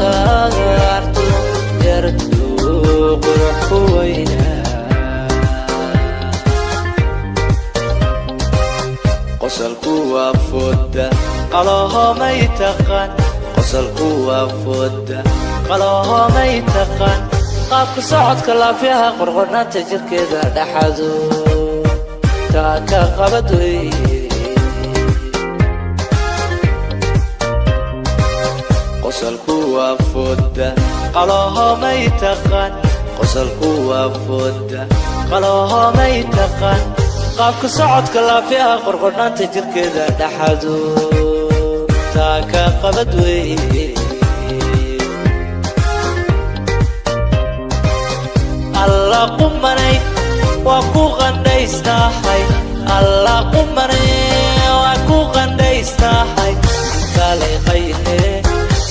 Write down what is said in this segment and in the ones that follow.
maqaarto yartu qurux weyna qosalku waa fooda qalahomay taqaan qosalku waa fooda qalahomay taqaan qaabka socodka laafiyaha qorqornaanta jirkeeda dhaxado taa ka qabad weeye qosalku waa fooda qalahomay taqaan qosalku waa fooda qalahomay taqaan qaabka socodka laafiyaha qorqornaanta jirkeeda dhaxado taa ka qabad weeye alla qumanay waa ku qandhaysnahay alla qumanay waa ku qandhaysnahay kalay qayne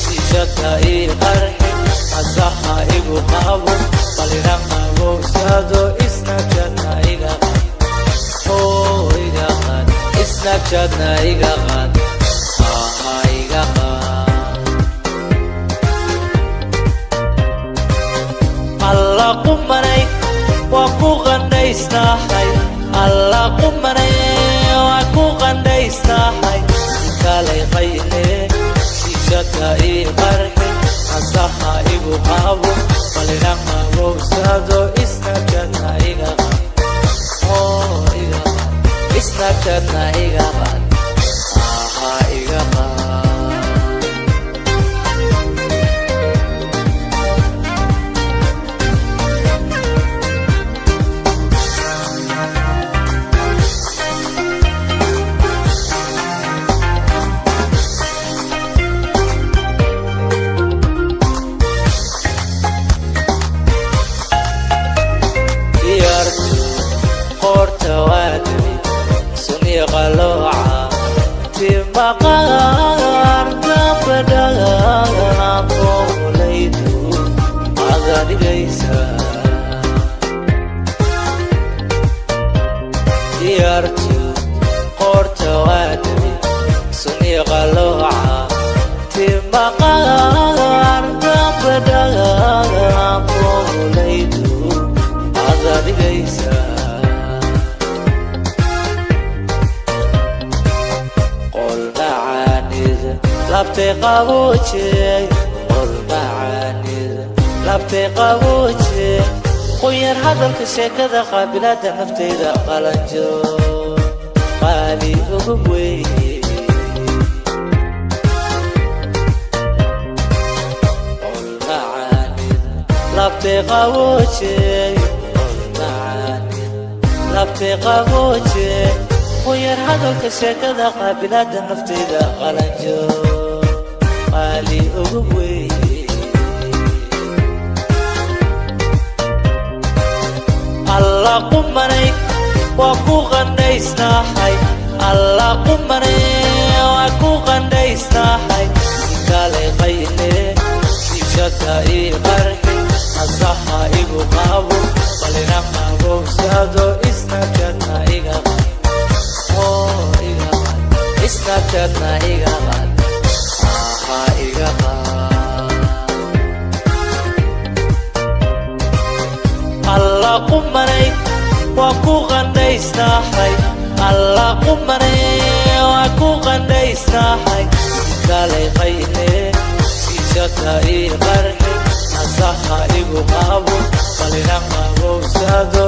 siishata ii qarxi masaha igu qabo qalina qabowsado isnajadna iga Snapchatna iga qaad aha iga qaad alla qumanay waa ku qandhaysnahay alla qumanay waa ku qandhaysnahay kalay qayne siishata ii qarxi masaha igu qabo qalina qabowsado Snapchatna iga qaad Snapchatna iga qaad aha iga qaad yartu qorta waadmi قلوعة في مقار تبدأ قوليدو أغاني ليسا ديارتو قورت وادمي سني قلوعة في مقار تبدأ قوليدو أغاني ليسا labtay qaboojay qol macaanid labtay qaboojay qoyar hadalka sheekada qaabilada naftayda qalanjo qaali ugu weeye qol macaanid labtay qaboojay qol macaanid labtay qaboojay qoyar hadalka sheekada qaabilada naftayda qalanjo qaali ugu weeye alla qumanay waa ku qandhaysnahay alla qumanay waa ku qandhaysnahay kalay qayne siishata ii qarxi masaha igu qabo qalina qabowsado Snapchatna iga qaad Snapchatna iga qaad aha iga qaad alla qumanay waa ku qandhaysnahay alla qumanay waa ku qandhaysnahay kalay qayne siishata ii qarxi masaha igu qabo qalina qabowsado